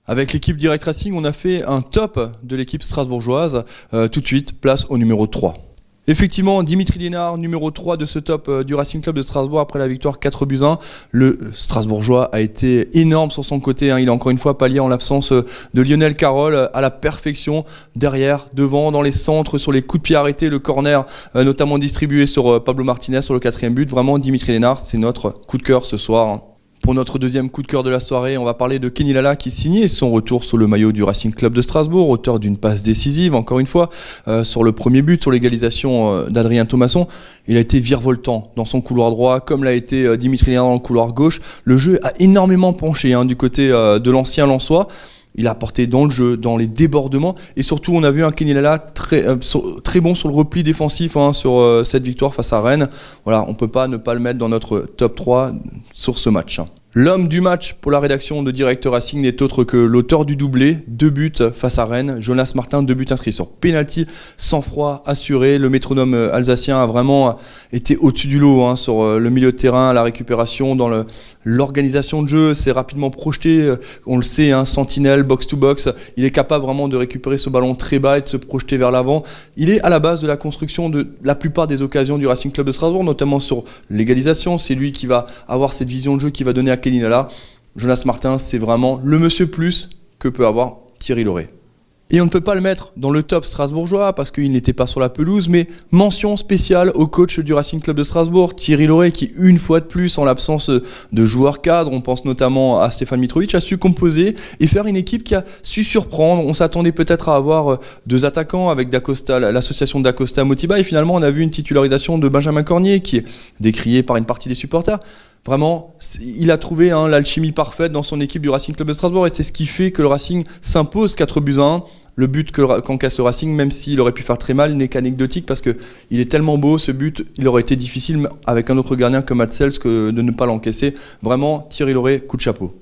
Avec l'équipe Direct Racing, on a fait un top de l'équipe strasbourgeoise. Tout de suite, place au numéro 3. Effectivement, Dimitri Liénard, numéro 3 de ce top du Racing Club de Strasbourg après la victoire 4-1. Le Strasbourgeois a été énorme sur son côté. Il a encore une fois pallié en l'absence de Lionel Carroll à la perfection. Derrière, devant, dans les centres, sur les coups de pied arrêtés, le corner notamment distribué sur Pablo Martinez sur le 4e but. Vraiment, Dimitri Liénard, c'est notre coup de cœur ce soir. Pour notre deuxième coup de cœur de la soirée, on va parler de Kenny Lala qui signait son retour sous le maillot du Racing Club de Strasbourg, auteur d'une passe décisive, encore une fois, sur le premier but, sur l'égalisation d'Adrien Thomasson. Il a été virevoltant dans son couloir droit, comme l'a été Dimitri Liénard dans le couloir gauche. Le jeu a énormément penché du côté de l'ancien Lensois. Il a apporté dans le jeu, dans les débordements, et surtout on a vu un Kenny Lala très bon sur le repli défensif sur cette victoire face à Rennes. Voilà, on ne peut pas ne pas le mettre dans notre top 3 sur ce match. L'homme du match pour la rédaction de Direct Racing n'est autre que l'auteur du doublé, 2 buts face à Rennes, Jonas Martin, 2 buts inscrits sur penalty, sang-froid assuré. Le métronome alsacien a vraiment été au-dessus du lot sur le milieu de terrain, la récupération, dans l'organisation de jeu, c'est rapidement projeté, on le sait, sentinelle, box-to-box, il est capable vraiment de récupérer ce ballon très bas et de se projeter vers l'avant. Il est à la base de la construction de la plupart des occasions du Racing Club de Strasbourg, notamment sur l'égalisation. C'est lui qui va avoir cette vision de jeu qui va donner à Kenny Lala. Jonas Martin, c'est vraiment le monsieur plus que peut avoir Thierry Lauré. Et on ne peut pas le mettre dans le top strasbourgeois parce qu'il n'était pas sur la pelouse, mais mention spéciale au coach du Racing Club de Strasbourg, Thierry Lauré, qui une fois de plus, en l'absence de joueurs cadres, on pense notamment à Stéphane Mitrovic, a su composer et faire une équipe qui a su surprendre. On s'attendait peut-être à avoir 2 attaquants avec Dacosta, l'association Dacosta-Motiba, et finalement on a vu une titularisation de Benjamin Cornier qui est décriée par une partie des supporters. Vraiment, il a trouvé l'alchimie parfaite dans son équipe du Racing Club de Strasbourg et c'est ce qui fait que le Racing s'impose 4-1. Le but qu'encaisse le Racing, même s'il aurait pu faire très mal, n'est qu'anecdotique parce qu'il est tellement beau ce but, il aurait été difficile avec un autre gardien comme Matsels de ne pas l'encaisser. Vraiment, Thierry Lauré, coup de chapeau.